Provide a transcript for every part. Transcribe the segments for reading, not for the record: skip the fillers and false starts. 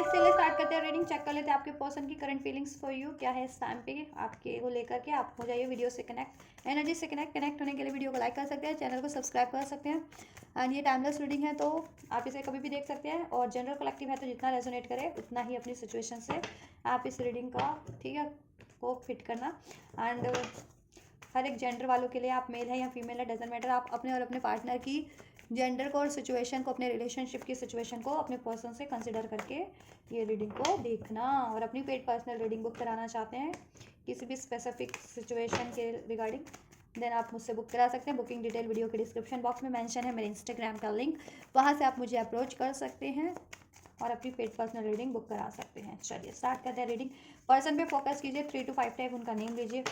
चलिए स्टार्ट करते हैं रीडिंग। चेक कर लेते हैं आपके पर्सन की करंट फीलिंग्स फॉर यू क्या है इस टाइम पे आपके को लेकर के। आप हो जाइए वीडियो से कनेक्ट, एनर्जी से कनेक्ट होने के लिए वीडियो को लाइक कर सकते हैं, चैनल को सब्सक्राइब कर सकते हैं। एंड ये टाइमलेस रीडिंग है तो आप इसे कभी भी देख सकते हैं, और जनरल कलेक्टिव है तो जितना रेजोनेट करे उतना ही अपनी सिचुएशन से आप इस रीडिंग का, ठीक है, को फिट करना। एंड हर एक जेंडर वालों के लिए, आप मेल है या फीमेल है डजेंट मैटर, आप अपने और अपने पार्टनर की जेंडर को और सिचुएशन को, अपने रिलेशनशिप की सिचुएशन को अपने पर्सन से कंसिडर करके ये रीडिंग को देखना। और अपनी पेड पर्सनल रीडिंग बुक कराना चाहते हैं किसी भी स्पेसिफिक सिचुएशन के रिगार्डिंग, देन आप मुझसे बुक करा सकते हैं। बुकिंग डिटेल वीडियो के डिस्क्रिप्शन बॉक्स में मेंशन है, मेरे इंस्टाग्राम का लिंक, वहाँ से आप मुझे अप्रोच कर सकते हैं और अपनी पेड पर्सनल रीडिंग बुक करा सकते हैं। चलिए स्टार्ट करते हैं रीडिंग। पर्सन पे फोकस कीजिए, 3 to 5 टाइप उनका नेम लीजिए।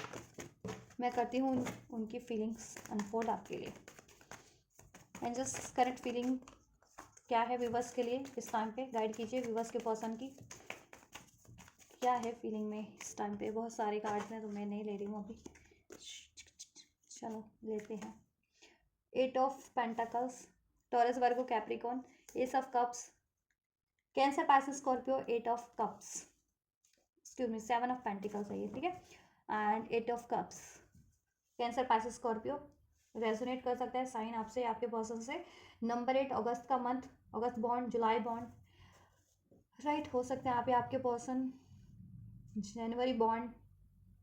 मैं करती हूँ उनकी फीलिंग्स अनफोल्ड आपके लिए। एंड जस्ट करंट फीलिंग क्या है व्यूवर्स के लिए इस टाइम पे, गाइड कीजिए व्यूवर्स के पर्सन की क्या है फीलिंग में इस टाइम पे। बहुत सारे कार्ड्स हैं तो मैं नहीं ले रही हूँ अभी, चलो लेते हैं। 8 of pentacles, Taurus Virgo Capricorn, S of cups, cancer Pisces Scorpio, 8 of cups, excuse me 7 of pentacles है ये, ठीक है। And 8 of cups, cancer Pisces Scorpio resonate कर सकता है साइन आपसे, आपके पर्सन से। नंबर 8 अगस्त का मंथ, अगस्त बॉन्ड, जुलाई बॉन्ड, राइट, हो सकता है आप या आपके पर्सन जनवरी बॉन्ड,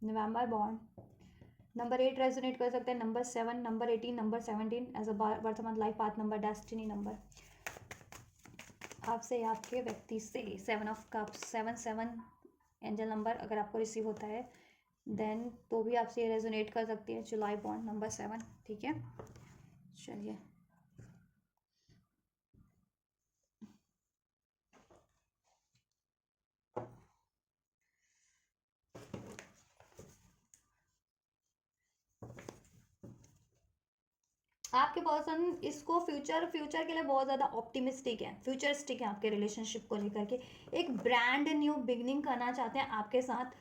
नवंबर बॉन्ड। नंबर 8 रेजोनेट कर सकते हैं, number 7, number 18, number 17 as a birth month, life path number, destiny number आपसे आपके व्यक्ति से। 7 ऑफ कप्स, 7 एंजल नंबर अगर आपको रिसीव होता है देन तो भी आपसे ये रेजोनेट कर सकती है। जुलाई बॉन्ड नंबर 7, ठीक है। चलिए आपके पर्सन इसको फ्यूचर के लिए बहुत ज़्यादा ऑप्टिमिस्टिक है, फ्यूचरिस्टिक है आपके रिलेशनशिप को लेकर के। एक ब्रांड न्यू बिगनिंग करना चाहते हैं आपके साथ,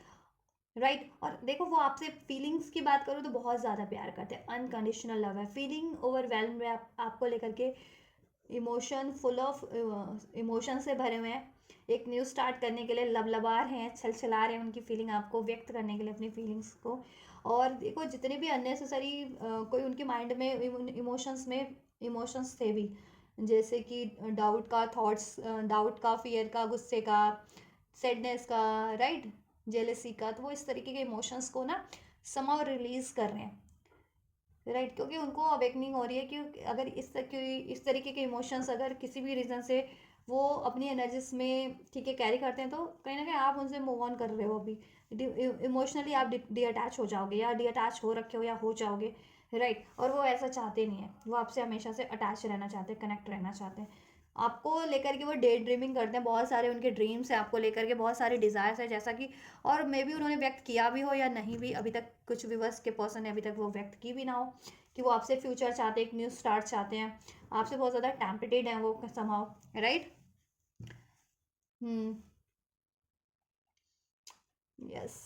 राइट। और देखो वो आपसे फीलिंग्स की बात करूँ तो बहुत ज़्यादा प्यार करते हैं, अनकंडीशनल लव है, फीलिंग ओवरवेलम है आपको लेकर के, इमोशन फुल ऑफ इमोशन से भरे हुए हैं। एक न्यू स्टार्ट करने के लिए लबलबा रहे हैं, छलछला रहे हैं उनकी फीलिंग आपको व्यक्त करने के लिए, अपनी फीलिंग्स को। और देखो जितने भी अननेसेसरी कोई उनके माइंड में इमोशंस थे भी, जैसे कि डाउट का थॉट्स, डाउट का, फियर का, गुस्से का, सैडनेस का, राइट, जेलसी का, तो वो इस तरीके के इमोशंस को ना समाव रिलीज कर रहे हैं, राइट। क्योंकि उनको अवेकनिंग हो रही है कि अगर इस तरीके के इमोशंस अगर किसी भी रीज़न से वो अपनी एनर्जीज में, ठीक है, कैरी करते हैं तो कहीं ना कहीं आप उनसे मूव ऑन कर रहे हो अभी, इमोशनली आप डी अटैच हो जाओगे या डी अटैच हो रखे हो या हो जाओगे, राइट। और वो ऐसा चाहते नहीं है, वो आपसे हमेशा से अटैच रहना चाहते हैं, कनेक्ट रहना चाहते हैं। आपको लेकर के वो डे ड्रीमिंग करते हैं, बहुत सारे उनके ड्रीम्स हैं आपको लेकर के, बहुत सारे डिज़ायर्स है, जैसा कि और मे भी उन्होंने व्यक्त किया भी हो या नहीं भी, अभी तक कुछ व्यूवर्स के पर्सन ने अभी तक वो व्यक्त की भी ना हो कि वो आपसे फ्यूचर चाहते हैं, एक न्यू स्टार्ट चाहते हैं, आपसे बहुत ज़्यादा टेम्पटेड हैं वो समहाउ, राइट। हम्म, यस।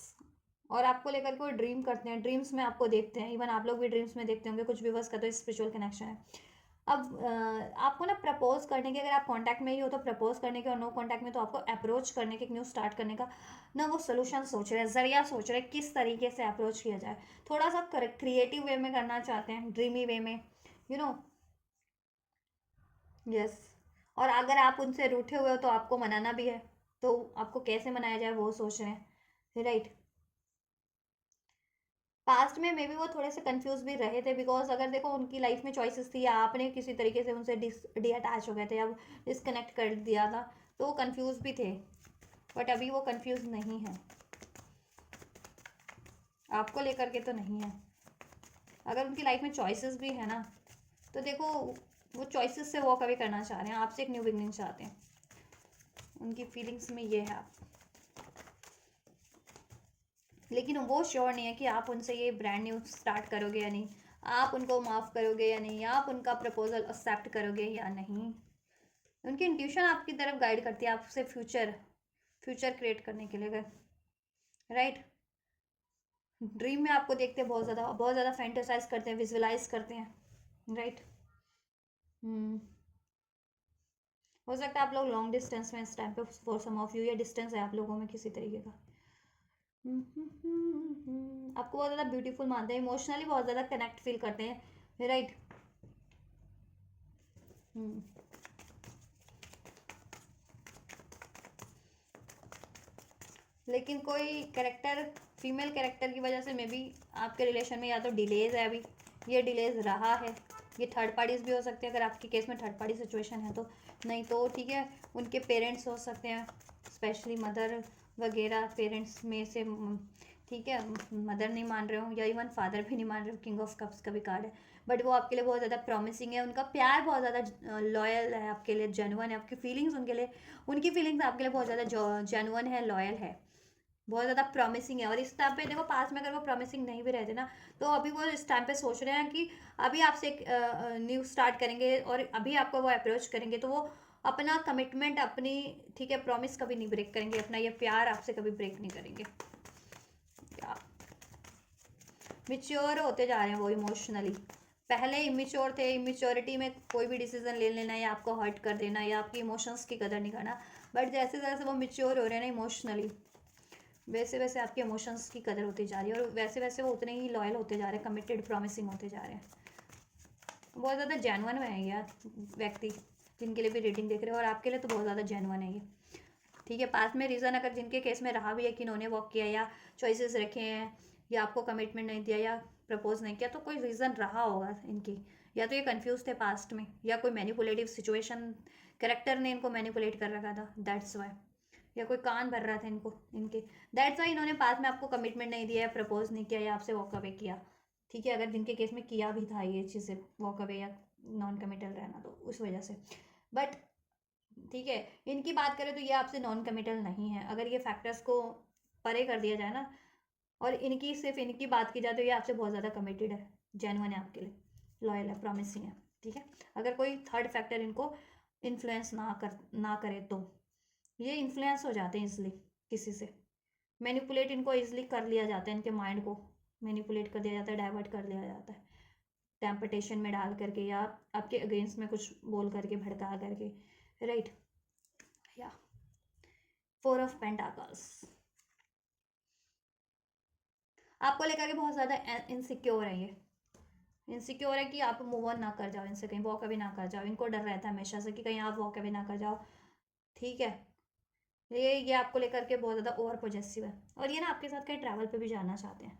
और आपको लेकर के वो ड्रीम करते हैं, ड्रीम्स में आपको देखते हैं, इवन आप लोग भी ड्रीम्स में देखते होंगे कुछ व्यूवर्स का, तो स्पिरिचुअल कनेक्शन है। अब आपको ना प्रपोज करने के, अगर आप कांटेक्ट में ही हो तो प्रपोज करने के, और नो कांटेक्ट में तो आपको अप्रोच करने के, एक न्यू स्टार्ट करने का ना वो सोल्यूशन सोच रहे हैं, जरिया सोच रहे हैं किस तरीके से अप्रोच किया जाए। थोड़ा सा क्रिएटिव वे में करना चाहते हैं, ड्रीमी वे में, यू नो, यस। और अगर आप उनसे रूठे हुए हो तो आपको मनाना भी है, तो आपको कैसे मनाया जाए वो सोच रहे हैं, राइट। पास्ट में मे बी वो थोड़े से कंफ्यूज भी रहे थे, बिकॉज अगर देखो उनकी लाइफ में चॉइसेस थी, या आपने किसी तरीके से उनसे डी अटैच हो गए थे या डिसकनेक्ट कर दिया था, तो वो कंफ्यूज भी थे। बट अभी वो कंफ्यूज नहीं है, आपको लेकर के तो नहीं है। अगर उनकी लाइफ में चॉइसेस भी है ना, तो देखो वो चॉइसेस से वॉक अवे करना चाह रहे हैं, आपसे एक न्यू बिगनिंग चाहते हैं, उनकी फीलिंग्स में ये है आप। लेकिन वो श्योर नहीं है कि आप उनसे ये ब्रांड न्यू स्टार्ट करोगे या नहीं, आप उनको माफ़ करोगे या नहीं, आप उनका प्रपोजल एक्सेप्ट करोगे या नहीं। उनकी इंट्यूशन आपकी तरफ गाइड करती है, आपसे फ्यूचर क्रिएट करने के लिए, राइट। ड्रीम में आपको देखते हैं, बहुत ज़्यादा फैंटेसाइज करते हैं, विजुअलाइज करते हैं, राइट। हम्म, हो सकता है आप लोग लॉन्ग डिस्टेंस में इस टाइम पे, फॉर सम ऑफ यू, या डिस्टेंस है आप लोगों में किसी तरीके का। आपको बहुत ज़्यादा ब्यूटीफुल मानते हैं, इमोशनली बहुत ज़्यादा कनेक्ट फील करते हैं, राइट। लेकिन कोई कैरेक्टर, फीमेल कैरेक्टर की वजह से मे बी आपके रिलेशन में या तो डिलेज है, अभी ये डिलेज रहा है, ये थर्ड पार्टीज भी हो सकते हैं अगर आपके केस में थर्ड पार्टी सिचुएशन है तो, नहीं तो ठीक है उनके पेरेंट्स हो सकते हैं, स्पेशली मदर वगैरह, पेरेंट्स में से, ठीक है, मदर नहीं मान रहे हो या इवन फादर भी नहीं मान रहे हो, किंग ऑफ कप्स का भी कार्ड है, बट वो आपके लिए बहुत ज़्यादा प्रॉमिसिंग है, उनका प्यार बहुत ज़्यादा लॉयल है आपके लिए, जेन्युइन है, आपकी फीलिंग्स उनके लिए, उनकी फीलिंग्स आपके लिए बहुत ज़्यादा जेन्युइन है, लॉयल है, बहुत ज़्यादा प्रॉमिसिंग है। और इस टाइम पे देखो, पास में अगर वो प्रॉमिसिंग नहीं भी रहते ना, तो अभी वो इस टाइम पे सोच रहे हैं कि अभी आपसे एक न्यू स्टार्ट करेंगे और अभी आपको वो अप्रोच करेंगे, तो वो अपना कमिटमेंट, अपनी, ठीक है, प्रॉमिस कभी नहीं ब्रेक करेंगे, अपना ये प्यार आपसे कभी ब्रेक नहीं करेंगे। क्या मिच्योर होते जा रहे हैं वो इमोशनली, पहले इमेच्योर थे, इमेच्योरिटी में कोई भी डिसीजन ले लेना या आपको हर्ट कर देना या आपकी इमोशंस की कदर नहीं करना, बट जैसे जैसे वो मिच्योर हो रहे हैं ना इमोशनली, वैसे वैसे आपके इमोशंस की कदर होती जा रही है और वैसे वैसे वो उतने ही लॉयल होते जा रहे हैं, कमिटेड, प्रॉमिसिंग होते जा रहे हैं। बहुत ज़्यादा जेन्युइन है यार व्यक्ति, जिनके लिए भी रीडिंग देख रहे हो, और आपके लिए तो बहुत ज़्यादा जेन्युइन है ये, ठीक है। पास में रीज़न अगर जिनके केस में रहा भी है कि इन्होंने वॉक किया या चॉइसेस रखे हैं या आपको कमिटमेंट नहीं दिया या प्रपोज नहीं किया, तो कोई रीज़न रहा होगा इनकी, या तो ये कंफ्यूज थे पास्ट में, या कोई मैनिपुलेटिव सिचुएशन, करेक्टर ने इनको मैनिपुलेट कर रखा था, दैट्स वाई, या कोई कान भर रहा था इनको इनके, दैट्स वाई इन्होंने पास में आपको कमिटमेंट नहीं दिया, प्रपोज नहीं किया या आपसे वॉक अवे किया, ठीक है। अगर जिनके केस में किया भी था ये चीज़ें, वॉक अवे या नॉन कमिटल रहना, तो उस वजह से, बट ठीक है, इनकी बात करें तो ये आपसे नॉन कमिटल नहीं है, अगर ये फैक्टर्स को परे कर दिया जाए ना, और इनकी, सिर्फ इनकी बात की जाए तो ये आपसे बहुत ज़्यादा कमिटेड है, जेन्युइन है आपके लिए, लॉयल है, प्रॉमिसिंग है, ठीक है। अगर कोई थर्ड फैक्टर इनको इन्फ्लुएंस ना करे तो ये इन्फ्लुएंस हो जाते हैं इसलिए किसी से, मैनिपुलेट इनको इजिली कर लिया जाता है, इनके माइंड को मैनिपुलेट कर दिया जाता है, डाइवर्ट कर लिया जाता है, टेम्पटेशन में डाल करके या आपके अगेंस्ट में कुछ बोल करके, भड़का करके, राइट। या 4 ऑफ पेंटाकल्स आपको लेकर के बहुत ज़्यादा इनसिक्योर है, ये इनसिक्योर है कि आप मूव ऑन ना कर जाओ इनसे, कहीं वॉक अवे ना कर जाओ, इनको डर रहता है हमेशा से कि कहीं आप वॉक अवे ना कर जाओ, ठीक है। ये आपको लेकर के बहुत ज़्यादा ओवर पॉजेसिव है, और ये ना आपके साथ कहीं ट्रैवल पे भी जाना चाहते हैं,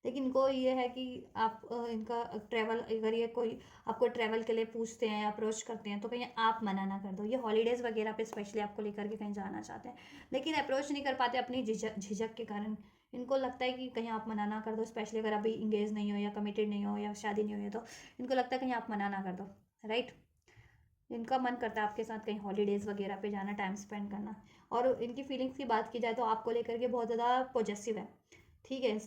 लेकिन इनको ये है कि आप इनका ट्रैवल, अगर ये कोई आपको ट्रैवल के लिए पूछते हैं, अप्रोच करते हैं, तो कहीं आप मना ना कर दो, ये हॉलीडेज़ वगैरह पे स्पेशली आपको लेकर के कहीं जाना चाहते हैं, लेकिन अप्रोच नहीं कर पाते अपनी झिझक के कारण, इनको लगता है कि कहीं आप मना ना कर दो, स्पेशली अगर अभी इंगेज नहीं हो या कमिटेड नहीं हो या शादी नहीं हुई है, तो इनको लगता है कहीं आप मना ना कर दो, राइट। इनका मन करता है आपके साथ कहीं हॉलीडेज़ वगैरह पे जाना, टाइम स्पेंड करना, और इनकी फीलिंग्स की बात की जाए तो आपको लेकर के बहुत ज़्यादा पॉजेसिव है, ठीक है।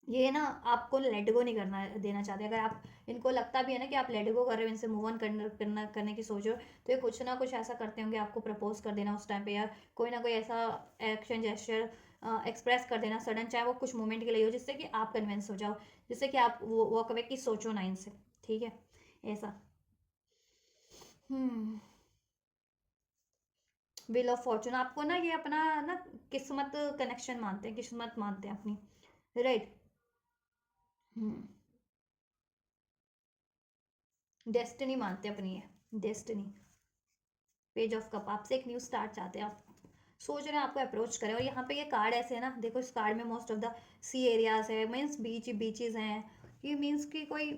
ये ना आपको लेट गो नहीं करना देना चाहते, अगर आप, इनको लगता भी है ना कि आप लेट गो कर रहे हो, इनसे मूव ऑन करने की सोच रहे हो, तो ये कुछ ना कुछ ऐसा करते होंगे, आपको प्रपोज कर देना उस टाइम पे, या कोई ना कोई ऐसा एक्शन जेस्चर एक्सप्रेस कर देना सडन, चाहे वो कुछ मोमेंट के लिए हो, जिससे कि आप कन्विंस हो जाओ, जिससे कि आप वो वॉक अवे की सोचो ना इनसे, ठीक है, ऐसा। हम्म व्हील ऑफ फॉर्चून आपको ना, ये अपना ना किस्मत कनेक्शन मानते हैं, किस्मत मानते हैं अपनी, राइट। हम्म डेस्टिनी मानते हैं अपनी, है डेस्टिनी। पेज ऑफ कप आपसे एक न्यू स्टार्ट चाहते हैं, आप सोच रहे हैं आपको अप्रोच करें, और यहाँ पे ये कार्ड ऐसे है ना, देखो इस कार्ड में most of the sea areas है, मीन्स बीचेज हैं, ये मीन्स कि कोई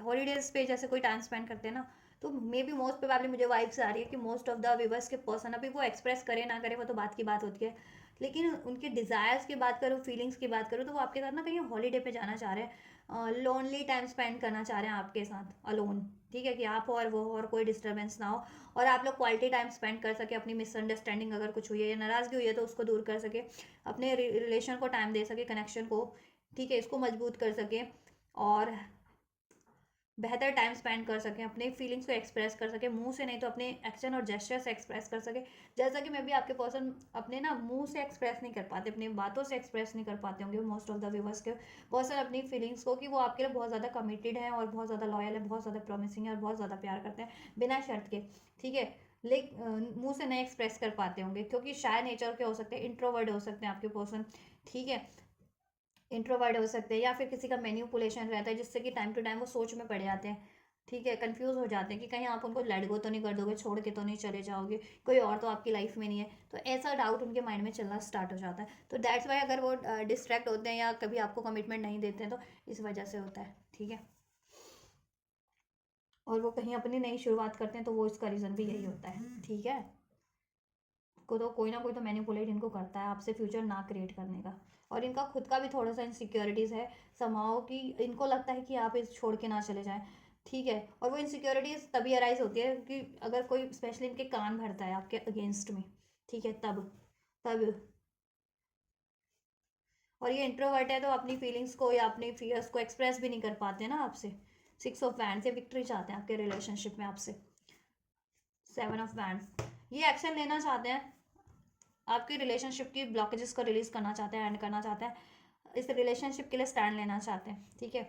हॉलीडेज पे जैसे कोई टाइम स्पेंड करते हैं ना, तो मे बी मोस्ट प्रोबेबली मुझे वाइब्स आ रही है कि मोस्ट ऑफ द व्यूवर्स के पर्सन, अभी वो एक्सप्रेस करे ना करे वो तो बात की बात होती है, लेकिन उनके डिज़ायर्स की बात करो, फीलिंग्स की बात करो, तो वो आपके साथ ना कहीं हॉलीडे पे जाना चाह रहे हैं, लोनली टाइम स्पेंड करना चाह रहे हैं आपके साथ, अलोन, ठीक है, कि आप और वो, और कोई डिस्टर्बेंस ना हो, और आप लोग क्वालिटी टाइम स्पेंड कर सके, अपनी मिसअंडरस्टैंडिंग अगर कुछ हुई है या नाराज़गी हुई है तो उसको दूर कर सके, अपने रिलेशन को टाइम दे सके, कनेक्शन को, ठीक है, इसको मजबूत कर सके, और बेहतर टाइम स्पेंड कर सकें, अपने फीलिंग्स को एक्सप्रेस कर सके मुंह से, नहीं तो अपने एक्शन और जेस्चर से एक्सप्रेस कर सके, जैसा कि मैं भी आपके पर्सन अपने ना मुंह से एक्सप्रेस नहीं कर पाते, अपनी बातों से एक्सप्रेस नहीं कर पाते होंगे मोस्ट ऑफ द व्यूवर्स के पर्सन अपनी फीलिंग्स को, कि वो आपके लिए बहुत ज़्यादा कमिटेड है और बहुत ज़्यादा लॉयल है, बहुत ज़्यादा प्रॉमिसिंग है और बहुत ज़्यादा प्यार करते हैं बिना शर्त के, ठीक है। मुंह से नहीं एक्सप्रेस कर पाते होंगे, क्योंकि शाय नेचर के हो सकते हैं, इंट्रोवर्ट हो सकते हैं आपके पर्सन, ठीक है, इंट्रोवर्ट हो सकते हैं, या फिर किसी का मैनिपुलेशन रहता है जिससे कि टाइम टू टाइम वो सोच में पड़ जाते हैं, ठीक है, कंफ्यूज हो जाते हैं कि कहीं आप उनको लेट गो तो नहीं कर दोगे, छोड़ के तो नहीं चले जाओगे, कोई और तो आपकी लाइफ में नहीं है, तो ऐसा डाउट उनके माइंड में चलना स्टार्ट हो जाता है। तो दैट्स वाई अगर वो डिस्ट्रैक्ट होते हैं या कभी आपको कमिटमेंट नहीं देते हैं तो इस वजह से होता है, ठीक है। और वो कहीं अपनी नई शुरुआत करते हैं तो वो इसका रीज़न भी यही होता है, ठीक है। को तो कोई ना कोई तो मैनिपुलेट इनको करता है आपसे फ्यूचर ना क्रिएट करने का। और इनका खुद का भी थोड़ा सा इनसिक्योरिटीज़ है समाओ, कि इनको लगता है कि आप इस छोड़ के ना चले जाएं, ठीक है। और वो इनसिक्योरिटीज़ तभी अराइज होती है कि अगर कोई स्पेशली इनके कान भरता है आपके अगेंस्ट में, ठीक है, तब तब और ये इंट्रोवर्ट है तो अपनी फीलिंग्स को या अपनी फियर्स को एक्सप्रेस भी नहीं कर पाते ना आपसे। 6 ऑफ वैंड्स, ये विक्ट्री चाहते हैं आपके रिलेशनशिप में आपसे। 7 ऑफ वैंड्स, ये एक्शन लेना चाहते हैं, आपकी रिलेशनशिप की ब्लॉकेजेस को रिलीज करना चाहते हैं, एंड करना चाहते हैं, इस रिलेशनशिप के लिए स्टैंड लेना चाहते हैं, ठीक है।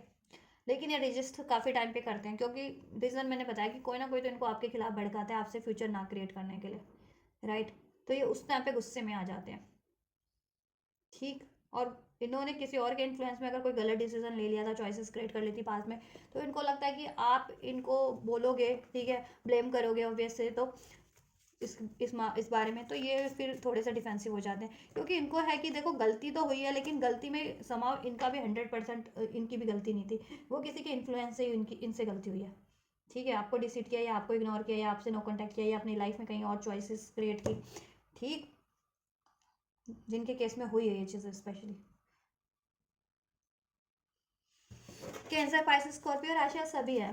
लेकिन ये रजिस्ट काफ़ी टाइम पे करते हैं, क्योंकि रीज़न मैंने बताया कि कोई ना कोई तो इनको आपके खिलाफ भड़काता है आपसे फ्यूचर ना क्रिएट करने के लिए, राइट। तो ये उस टाइम पे गुस्से में आ जाते हैं, ठीक। और इन्होंने किसी और के इन्फ्लुएंस में अगर कोई गलत डिसीजन ले लिया था, चॉइसेस क्रिएट कर लेती पास में, तो इनको लगता है कि आप इनको बोलोगे, ठीक है, ब्लेम करोगे ऑब्वियस से, तो इस बारे में तो ये फिर थोड़े से डिफेंसिव हो जाते हैं, क्योंकि इनको है कि देखो गलती तो हुई है, लेकिन गलती में समाव इनका भी 100% इनकी भी गलती नहीं थी, वो किसी के इन्फ्लुएंस से इनकी इनसे गलती हुई है, ठीक है। आपको डिसीट किया या आपको इग्नोर किया या आपसे नो कॉन्टैक्ट किया या अपनी लाइफ में कहीं और चॉइसेस क्रिएट की, ठीक, जिनके केस में हुई है ये चीज़ें स्पेशली। कैंसर, पाइसेस, स्कॉर्पियो राशि सभी है,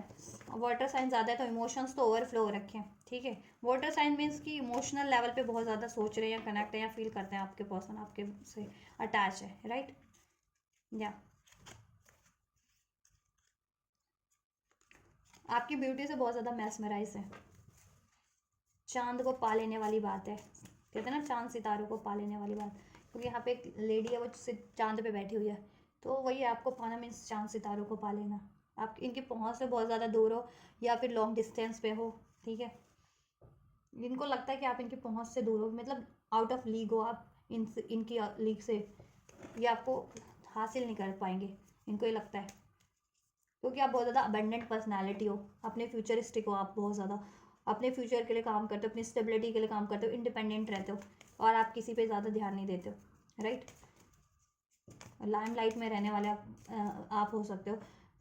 वाटर साइन ज़्यादा है तो इमोशंस तो ओवरफ्लो हो रखे हैं, ठीक है। वाटर साइन मीन्स कि इमोशनल लेवल पे बहुत ज़्यादा सोच रहे हैं या कनेक्ट है या फील करते हैं आपके पर्सन आपके से अटैच है, राइट, या आपकी ब्यूटी से बहुत ज़्यादा मैस्मराइज है, चांद को पा लेने वाली बात है, कहते हैं ना चांद सितारों को पा लेने वाली बात, क्योंकि यहाँ पे एक लेडी है वो चांद पे बैठी हुई है, तो वही आपको पाना मीन्स चांद सितारों को पा लेना। आप इनकी पहुँच से बहुत ज़्यादा दूर हो या फिर लॉन्ग डिस्टेंस पे हो, ठीक है, इनको लगता है कि आप इनकी पहुँच से दूर हो, मतलब आउट ऑफ लीग हो आप इनकी लीग से, ये आपको हासिल नहीं कर पाएंगे, इनको ये लगता है, क्योंकि आप बहुत ज़्यादा अबेंडेंट पर्सनैलिटी हो, अपने फ्यूचरिस्टिक हो, आप बहुत ज़्यादा अपने फ्यूचर के लिए काम करते हो, अपनी स्टेबिलिटी के लिए काम करते हो, इंडिपेंडेंट रहते हो, और आप किसी पे ज़्यादा ध्यान नहीं देते हो, राइट। लाइमलाइट में रहने वाले आप हो सकते हो,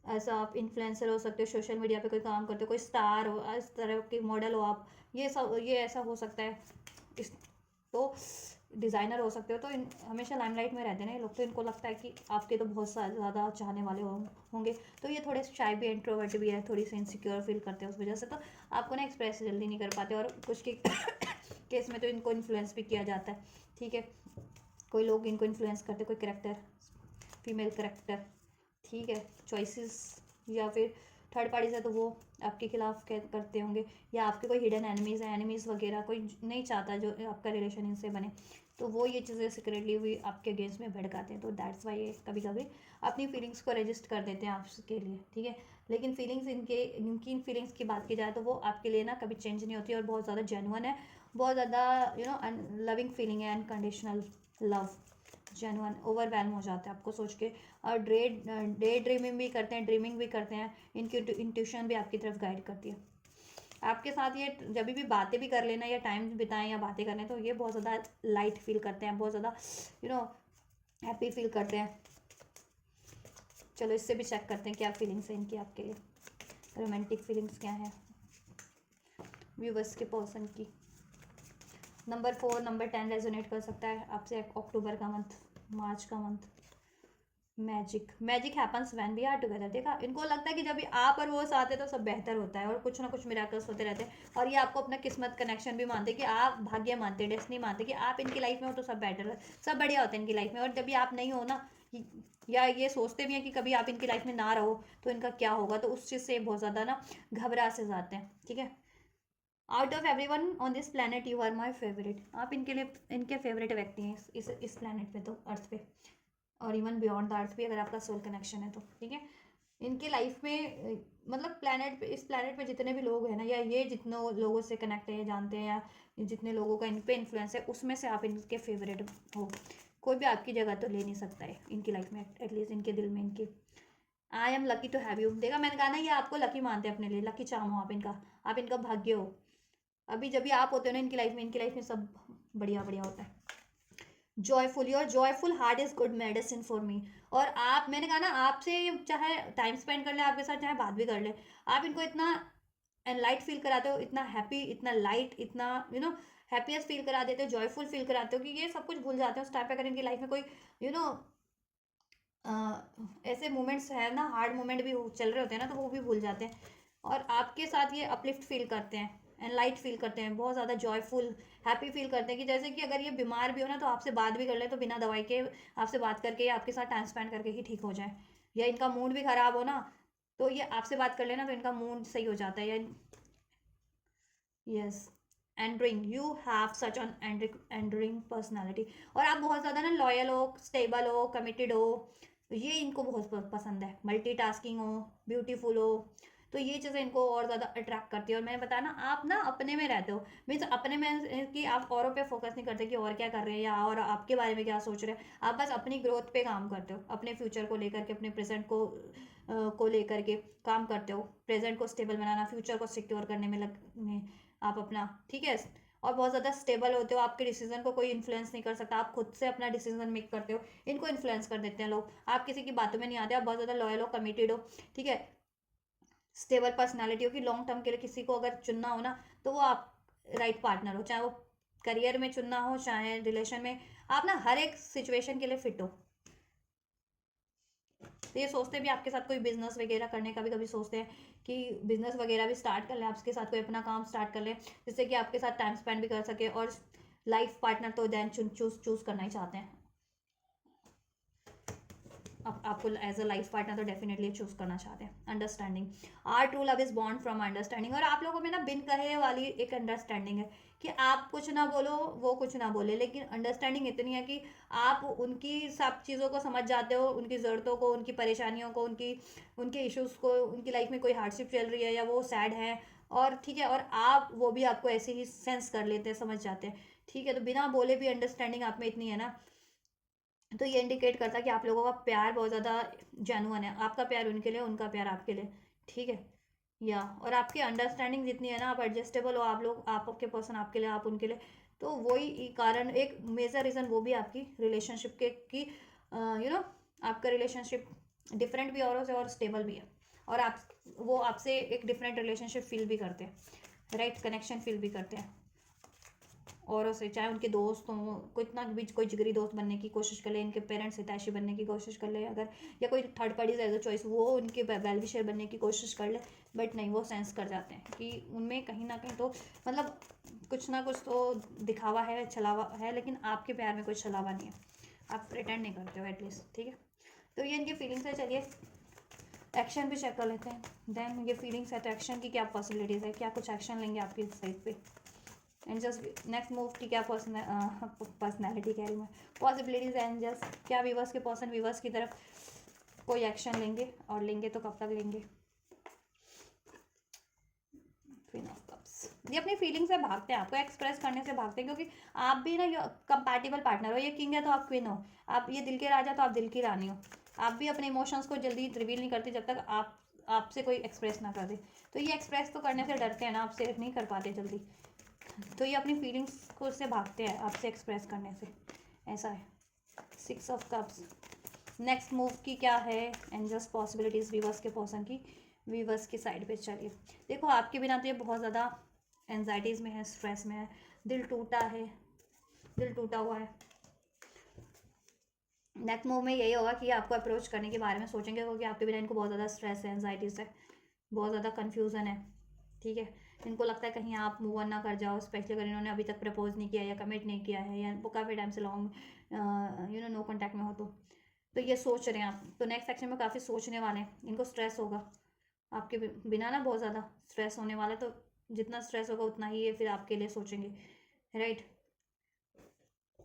ऐसा आप इन्फ्लुएंसर हो सकते हो, सोशल मीडिया पे कोई काम करते हो, कोई स्टार हो, इस तरह के मॉडल हो आप, ये सब ये ऐसा हो सकता है, इस तो डिज़ाइनर हो सकते हो, तो हमेशा लाइमलाइट में रहते हैं ना ये लोग, तो इनको लगता है कि आपके तो बहुत ज़्यादा चाहने वाले होंगे, तो ये थोड़े शाय भी, इंट्रोवर्ट भी है, थोड़ी सी इनसिक्योर फील करते हैं उस वजह से, तो आपको ना एक्सप्रेस जल्दी नहीं कर पाते, और कुछ के केस में तो इनको इन्फ्लुएंस भी किया जाता है, ठीक है, कोई लोग इनको इन्फ्लुएंस करते, कोई करेक्टर, फीमेल करेक्टर, ठीक है, चॉइसेस, या फिर थर्ड पार्टी से तो वो आपके खिलाफ करते होंगे, या आपके कोई हिडन एनिमीज़ हैं, एनिमीज़ वगैरह कोई नहीं चाहता जो आपका रिलेशन इनसे बने, तो वो ये चीज़ें सिक्रेटली भी आपके अगेंस्ट में भड़काते हैं, तो दैट्स वाई ये कभी कभी अपनी फीलिंग्स को रजिस्ट कर देते हैं आपके लिए, ठीक है। लेकिन फीलिंग्स इनकी फीलिंग्स की बात की जाए तो वो आपके लिए ना कभी चेंज नहीं होती, और बहुत ज़्यादा जेन्युइन है, बहुत ज़्यादा लविंग फीलिंग है, अनकंडीशनल लव, जेन्युइन ओवरवेलम हो जाता है आपको सोच के, और डे ड्रीमिंग भी करते हैं, ड्रीमिंग भी करते हैं, इनकी इंट्यूशन भी आपकी तरफ गाइड करती है आपके साथ। ये जब भी बातें भी कर लेना या टाइम बिताएं या बातें करने, तो ये बहुत ज़्यादा लाइट फील करते हैं, बहुत ज़्यादा हैप्पी फील करते हैं। चलो इससे भी चेक करते हैं क्या फीलिंग्स है इनकी आपके लिए, रोमांटिक फीलिंग्स क्या है व्यूवर्स के पर्सन की। नंबर 4, नंबर 10 रेजोनेट कर सकता है आपसे, अक्टूबर का मंथ, मार्च का month. Magic happens when we are together, देखा, इनको लगता है कि जब भी आप और वो साथ है तो सब बेहतर होता है, और कुछ ना कुछ मिराकल्स होते रहते हैं, और ये आपको अपना किस्मत कनेक्शन भी मानते हैं, कि आप भाग्य मानते हैं, डेस्टिनी मानते हैं कि आप इनकी लाइफ में हो तो सब बेटर, सब बढ़िया होता है इनकी लाइफ में, और जब भी आप नहीं हो ना, या ये सोचते भी हैं कि कभी आप इनकी लाइफ में ना रहो तो इनका क्या होगा, तो उस चीज़ से बहुत ज़्यादा ना घबरा से जाते हैं, ठीक है। Out of every one on this planet you are my favourite, आप इनके लिए इनके फेवरेट व्यक्ति हैं इस प्लानट पे, तो अर्थ पे, और इवन बियॉन्ड द अर्थ भी, अगर आपका सोल कनेक्शन है तो, ठीक है। इनकी लाइफ में मतलब प्लेनेट पे, इस प्लेनेट पे जितने भी लोग हैं ना, या ये जितने लोगों से कनेक्ट है, जानते हैं, या जितने लोगों का इन पे इन्फ्लुएंस है, उसमें से आप इनके फेवरेट हो। कोई भी आपकी जगह तो ले नहीं सकता है इनकी लाइफ में, एटलीस्ट इनके दिल में, इनके। I am lucky to have you. देखा, मैंने कहा ना, ये आपको लकी मानते हैं अपने लिए, लकी चाम हो आप इनका, आप इनका भाग्य हो। अभी जब भी आप होते हो ना इनकी लाइफ में सब बढ़िया बढ़िया होता है। Joyful, your joyful heart is good medicine for me. और आप, मैंने कहा ना, आपसे चाहे टाइम स्पेंड कर ले आपके साथ, चाहे बात भी कर ले, आप इनको इतना एनलाइट फील कराते हो, इतना हैप्पी, इतना लाइट, इतना हैप्पीएस्ट फील करा देते हो, जॉयफुल फील कराते हो, कि ये सब कुछ भूल जाते हो उस टाइम पे। अगर इनकी लाइफ में कोई यू नो ऐसे मोमेंट्स है ना, हार्ड मोमेंट भी चल रहे होते हैं ना, तो वो भी भूल जाते हैं। और आपके साथ ये अपलिफ्ट फील करते हैं, एंड लाइट फील करते हैं, बहुत ज़्यादा जॉयफुल हैप्पी फील करते हैं, कि जैसे कि अगर ये बीमार भी हो ना, तो आपसे बात भी कर ले, तो बिना दवाई के आपसे बात करके या आपके साथ टाइम स्पेंड करके ही ठीक हो जाए। या इनका मूड भी ख़राब हो ना, तो ये आपसे बात कर लेना, तो इनका मूड सही हो जाता है। या yes, endearing, you have such an endearing personality. और आप बहुत ज़्यादा ना लॉयल हो, स्टेबल हो, कमिटेड हो, ये इनको बहुत पसंद है। मल्टीटास्किंग हो, ब्यूटीफुल हो, तो ये चीज़ें इनको और ज़्यादा अट्रैक्ट करती है। और मैंने बताया ना, आप ना अपने में रहते हो, मीन्स अपने में कि आप औरों पे फोकस नहीं करते कि और क्या कर रहे हैं, या और आपके बारे में क्या सोच रहे हैं। आप बस अपनी ग्रोथ पे काम करते हो, अपने फ्यूचर को लेकर के, अपने प्रेजेंट को लेकर के काम करते हो। प्रेजेंट को स्टेबल बनाना, फ्यूचर को सिक्योर करने में आप अपना, ठीक है। और बहुत ज़्यादा स्टेबल होते हो, आपके डिसीजन को कोई इन्फ्लुएंस नहीं कर सकता, आप खुद से अपना डिसीजन मेक करते हो। इनको इन्फ्लुएंस कर देते हैं लोग, आप किसी की बातों में नहीं आते, आप बहुत ज़्यादा लॉयल हो, कमिटेड हो, ठीक है। स्टेबल पर्सनालिटी हो, कि लॉन्ग टर्म के लिए किसी को अगर चुनना हो ना, तो वो आप राइट पार्टनर हो, चाहे वो करियर में चुनना हो, चाहे रिलेशन में, आप ना हर एक सिचुएशन के लिए फिट हो। तो ये सोचते भी आपके साथ कोई बिजनेस वगैरह करने का भी कभी सोचते हैं, कि बिजनेस वगैरह भी स्टार्ट कर ले, आपके साथ कोई अपना काम स्टार्ट कर ले, जिससे कि आपके साथ टाइम स्पेंड भी कर सके। और लाइफ पार्टनर तो देन चूज करना ही चाहते हैं। आपको एज अ लाइफ पार्टनर तो डेफिनेटली चूज करना चाहते हैं। Understanding, our true love is born from understanding. और आप लोगों में ना बिन कहे वाली एक अंडरस्टैंडिंग है, कि आप कुछ ना बोलो, वो कुछ ना बोले, लेकिन अंडरस्टैंडिंग इतनी है कि आप उनकी सब चीज़ों को समझ जाते हो, उनकी ज़रूरतों को, उनकी परेशानियों को, उनके इश्यूज़ को, उनकी लाइफ में कोई हार्डशिप चल रही है या वो सैड है, और ठीक है, और आप वो भी आपको ऐसे ही सेंस कर लेते हैं, समझ जाते हैं, ठीक है। तो बिना बोले भी अंडरस्टैंडिंग आप में इतनी है ना, तो ये इंडिकेट करता है कि आप लोगों का प्यार बहुत ज़्यादा जेन्युइन है, आपका प्यार उनके लिए, उनका प्यार आपके लिए, ठीक है। या और आपकी अंडरस्टैंडिंग जितनी है ना, आप एडजस्टेबल हो, आप लोग, आपके पर्सन आपके लिए, आप उनके लिए, तो वही कारण, एक मेजर रीज़न वो भी आपकी रिलेशनशिप के कि आपका रिलेशनशिप डिफरेंट भी औरों से और स्टेबल भी है। और आप, वो आपसे एक डिफरेंट रिलेशनशिप फील भी करते हैं, राइट, कनेक्शन फील भी करते हैं औरों से, चाहे उनके दोस्त हों, कोई इतना भी कोई जिगरी दोस्त बनने की कोशिश कर ले, इनके पेरेंट्स हितैषी बनने की कोशिश कर ले अगर, या कोई third party as a choice, वो उनके वेल विशर बनने की कोशिश कर ले, बट नहीं, वो सेंस कर जाते हैं कि उनमें कहीं ना कहीं तो मतलब कुछ ना कुछ तो दिखावा है, छलावा है, लेकिन आपके प्यार में कोई छलावा नहीं है, आप प्रिटेंड नहीं करते हो एटलीस्ट, ठीक है। तो ये इनकी फीलिंग्स है। चलिए एक्शन भी चेक कर लेते हैं। देन ये फीलिंग्स है, तो एक्शन की क्या पॉसिबिलिटीज़ है, क्या कुछ एक्शन लेंगे आपकी साइड पे। एंड जस्ट नेक्स्ट मूव की क्या पर्सनैलिटी कह रही मैं, पॉसिबिलिटीज एंड जस्ट क्या व्यूवर्स के पर्सन व्यूवर्स की तरफ कोई एक्शन लेंगे, और लेंगे तो कब तक लेंगे। क्वीन ऑफ कप्स, ये अपनी फीलिंग से भागते हैं, आपको एक्सप्रेस करने से भागते हैं, क्योंकि आप भी ना कंपैटिबल पार्टनर हो। ये किंग है तो आप क्वीन हो, आप ये दिल के राजा तो आप दिल की रानी हो। आप भी अपने इमोशंस को जल्दी रिवील नहीं करते जब तक आपसे कोई एक्सप्रेस ना कर दे। तो ये एक्सप्रेस तो करने से डरते हैं ना, आपसे नहीं कर पाते जल्दी, तो ये अपनी फीलिंग्स को उससे भागते हैं आपसे एक्सप्रेस करने से, ऐसा है। 6 ऑफ कप्स, नेक्स्ट मूव की क्या है, एंड जस्ट पॉसिबिलिटीज़ वीवर्स के पर्सन की, वीवर्स की साइड पे। चलिए देखो, आपके बिना तो ये बहुत ज़्यादा एनजाइटीज़ में है, स्ट्रेस में है, दिल टूटा है, दिल टूटा हुआ है। नेक्स्ट मूव में यही होगा कि आपको अप्रोच करने के बारे में सोचेंगे, क्योंकि आपके बिना इनको बहुत ज़्यादा स्ट्रेस है, एनजाइटीज़ है, बहुत ज़्यादा कन्फ्यूज़न है, ठीक है। इनको लगता है कहीं आप मूव ऑन ना कर जाओ, स्पेशली अगर इन्होंने अभी तक प्रपोज नहीं किया या कमिट नहीं किया है, या काफ़ी टाइम से लॉन्ग नो कॉन्टैक्ट में हो, तो ये सोच रहे हैं आप। तो नेक्स्ट सेक्शन में काफ़ी सोचने वाले हैं, इनको स्ट्रेस होगा आपके बिना ना, बहुत ज़्यादा स्ट्रेस होने वाला है। तो जितना स्ट्रेस होगा उतना ही ये फिर आपके लिए सोचेंगे, राइट।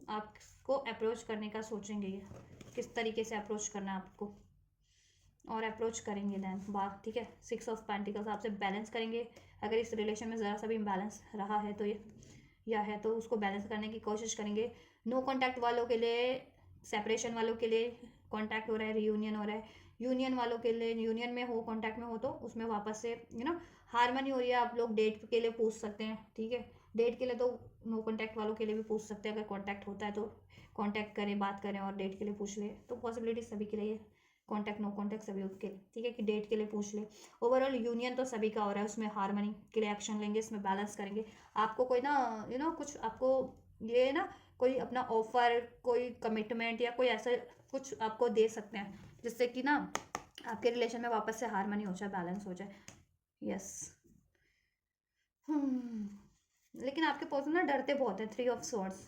आपको अप्रोच करने का सोचेंगे, ये किस तरीके से अप्रोच करना है आपको, और अप्रोच करेंगे देन बात, ठीक है। 6 ऑफ पेंटिकल्स आपसे बैलेंस करेंगे। अगर इस रिलेशन में ज़रा सा भी इम्बैलेंस रहा है तो ये या है तो उसको बैलेंस करने की कोशिश करेंगे। नो कॉन्टैक्ट वालों के लिए, सेपरेशन वालों के लिए कॉन्टैक्ट हो रहा है, रियूनियन हो रहा है। यूनियन वालों के लिए, यूनियन में हो, कॉन्टैक्ट में हो तो उसमें वापस से हारमनी हो रही है। आप लोग डेट के लिए पूछ सकते हैं, ठीक है। डेट के लिए तो नो कॉन्टैक्ट वालों के लिए भी पूछ सकते हैं, अगर कॉन्टैक्ट होता है तो कॉन्टैक्ट करें, बात करें और डेट के लिए पूछ ले, तो पॉसिबिलिटी सभी के लिए, कॉन्टैक्ट नो कॉन्टैक्ट सभी के लिए, ठीक है, कि डेट के लिए पूछ ले। ओवरऑल यूनियन तो सभी का हो रहा है, उसमें हारमनी के लिए एक्शन लेंगे, इसमें बैलेंस करेंगे। आपको कोई कुछ आपको ये कोई अपना ऑफर, कोई कमिटमेंट या कोई ऐसा कुछ आपको दे सकते हैं जिससे कि आपके रिलेशन में वापस से हारमनी हो जाए, बैलेंस हो जाए। यस। लेकिन आपके पर्सन डरते बहुत हैं, 3 ऑफ स्वॉर्ड्स,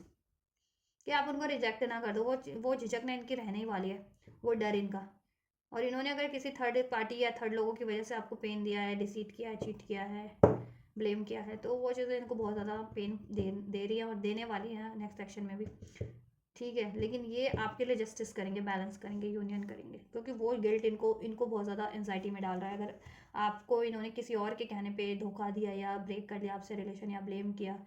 कि आप उनको रिजेक्ट ना कर दो। वो झिझकना इनकी रहने ही वाली है, वो डर इनका। और इन्होंने अगर किसी थर्ड पार्टी या थर्ड लोगों की वजह से आपको पेन दिया है, डिसीट किया है, चीट किया है, ब्लेम किया है, तो वो चीज़ें इनको बहुत ज़्यादा पेन दे रही है और देने वाली है नेक्स्ट सेक्शन में भी, ठीक है। लेकिन ये आपके लिए जस्टिस करेंगे, बैलेंस करेंगे, यूनियन करेंगे, क्योंकि वो गिल्ट इनको बहुत ज़्यादा एंजाइटी में डाल रहा है। अगर आपको इन्होंने किसी और के कहने पे धोखा दिया या ब्रेक कर दिया आपसे रिलेशन, या ब्लेम किया,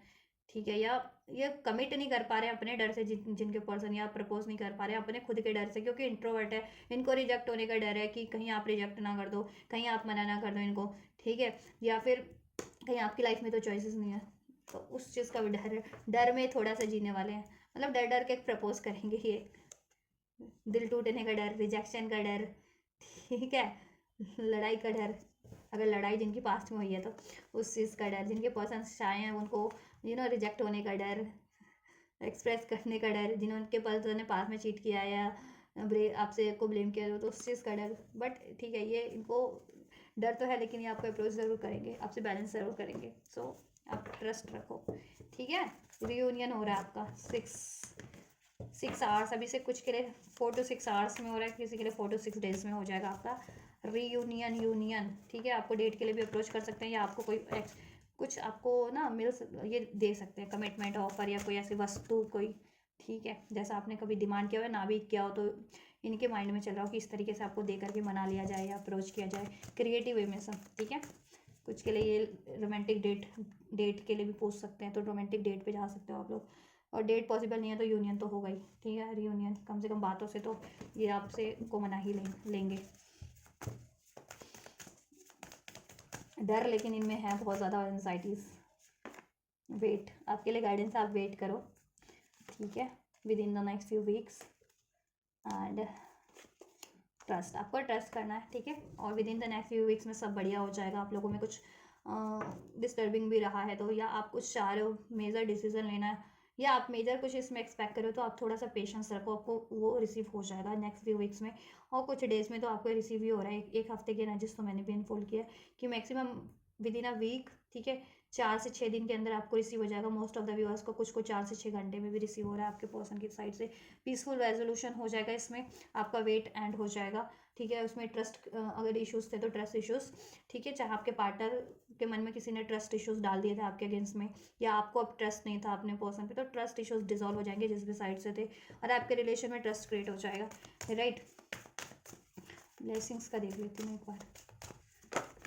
ठीक है, या ये कमिट नहीं कर पा रहे अपने डर से, जिनके पर्सन, या प्रपोज नहीं कर पा रहे अपने खुद के डर से, क्योंकि इंट्रोवर्ट है, इनको रिजेक्ट होने का डर है कि कहीं आप रिजेक्ट ना कर दो, कहीं आप मना ना कर दो इनको, ठीक है, या फिर कहीं आपकी लाइफ में तो चॉइसेस नहीं है, तो उस चीज़ का भी डर है। डर में थोड़ा सा जीने वाले हैं, मतलब डर डर के प्रपोज करेंगे ये, दिल टूटने का डर, रिजेक्शन का डर, ठीक है, लड़ाई का डर, अगर लड़ाई जिनकी पास्ट में हुई है तो उस चीज़ का डर, जिनके पर्सन शाये हैं उनको रिजेक्ट होने का डर, एक्सप्रेस करने का डर, जिन्होंने पर्सन ने पास में चीट किया या आपसे को ब्लेम किया तो उस चीज़ का डर। बट ठीक है, ये इनको डर तो है, लेकिन ये आपको अप्रोच ज़रूर करेंगे, आपसे बैलेंस ज़रूर करेंगे। सो आप ट्रस्ट रखो, ठीक है। रियूनियन हो रहा है आपका 6 आवर्स अभी से, कुछ के लिए 4 to 6 आवर्स में हो रहा है, किसी के लिए 4 to 6 डेज में हो जाएगा आपका रीयूनियन, यूनियन, ठीक है। आपको डेट के लिए भी अप्रोच कर सकते हैं, या आपको कोई कुछ आपको ये दे सकते हैं, कमिटमेंट ऑफर या कोई ऐसी वस्तु कोई, ठीक है, जैसा आपने कभी डिमांड किया हो ना भी किया हो, तो इनके माइंड में चल रहा हो कि इस तरीके से आपको दे करके मना लिया जाए या अप्रोच किया जाए, क्रिएटिव वे में सब, ठीक है। कुछ के लिए ये रोमांटिक डेट के लिए भी पूछ सकते हैं, तो रोमांटिक डेट पे जा सकते हो आप लोग। और डेट पॉसिबल नहीं है तो यूनियन तो होगा ही, ठीक है। रियूनियन कम से कम बातों से तो ये आपसे को मना ही लेंगे। डर लेकिन इनमें है बहुत ज़्यादा, एंजाइटीज। वेट, आपके लिए गाइडेंस, आप वेट करो, ठीक है, with in the next few weeks. And trust, आपको ट्रस्ट करना है, ठीक है। और with in the next few weeks में सब बढ़िया हो जाएगा। आप लोगों में कुछ डिस्टर्बिंग भी रहा है तो, या आप कुछ चाह रहे हो मेजर डिसीजन लेना है, या आप मेजर कुछ इसमें एक्सपेक्ट करो, तो आप थोड़ा सा पेशेंस रखो, आपको वो रिसीव हो जाएगा नेक्स्ट फ्यू वीक्स में। और कुछ डेज में तो आपको रिसीव ही हो रहा है। एक हफ्ते की एनर्जीज तो मैंने भी इनफोल्ड किया कि maximum within a week, ठीक है, 4 से 6 दिन के अंदर आपको रिसीव हो जाएगा। मोस्ट ऑफ द व्यूअर्स को, कुछ को 4 से 6 घंटे में भी रिसीव हो रहा है आपके पर्सन की साइड से। पीसफुल रेजोल्यूशन हो जाएगा इसमें, आपका वेट एंड हो जाएगा, ठीक है। उसमें ट्रस्ट, अगर इश्यूज थे तो ट्रस्ट इश्यूज, ठीक है, चाहे आपके पार्टनर के मन में किसी ने ट्रस्ट इश्यूज डाल दिए थे आपके अगेंस्ट में, या आपको अब ट्रस्ट नहीं था अपने पर्सन पे, तो ट्रस्ट इश्यूज डिजॉल्व हो जाएंगे जिस भी साइड से थे, और आपके रिलेशन में ट्रस्ट क्रिएट हो जाएगा, राइट। ब्लेसिंग्स का देख लेती हूँ एक बार।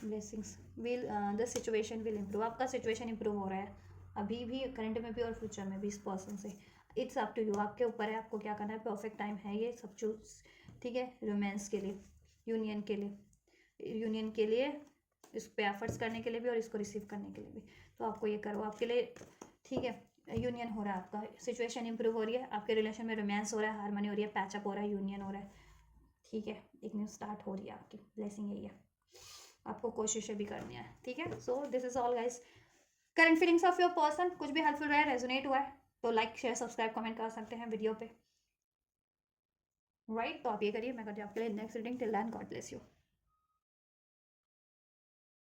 Blessings will, the situation will improve, आपका सिचुएशन इंप्रूव हो रहा है अभी भी, करंट में भी और फ्यूचर में भी इस पर्सन से। इट्स अप टू यू, आपके ऊपर है, आपको क्या करना है। परफेक्ट टाइम है ये सब चूज, ठीक है, रोमांस के लिए, यूनियन के लिए, इस पे एफर्ट्स करने के लिए भी और इसको रिसीव करने के लिए भी। तो आपको ये करो आपके लिए, ठीक है। यूनियन हो रहा है आपका, सिचुएशन इंप्रूव हो रही है, आपके रिलेशन में रोमांस हो रहा है, हारमनी हो रही है, पैचअप हो रहा है, यूनियन हो रहा है, ठीक है, एक न्यू स्टार्ट हो रही है आपकी। ब्लेसिंग यही है, आपको कोशिशें भी करनी है, ठीक है। So this is all guys, current feelings of your person. कुछ भी हेल्पफुल रहा है, रेजोनेट हुआ है तो लाइक शेयर सब्सक्राइब कमेंट कर सकते हैं वीडियो पे, राइट। तो आप ये करिए, मैं करती हूँ आपके लिए next reading. Till then God bless you.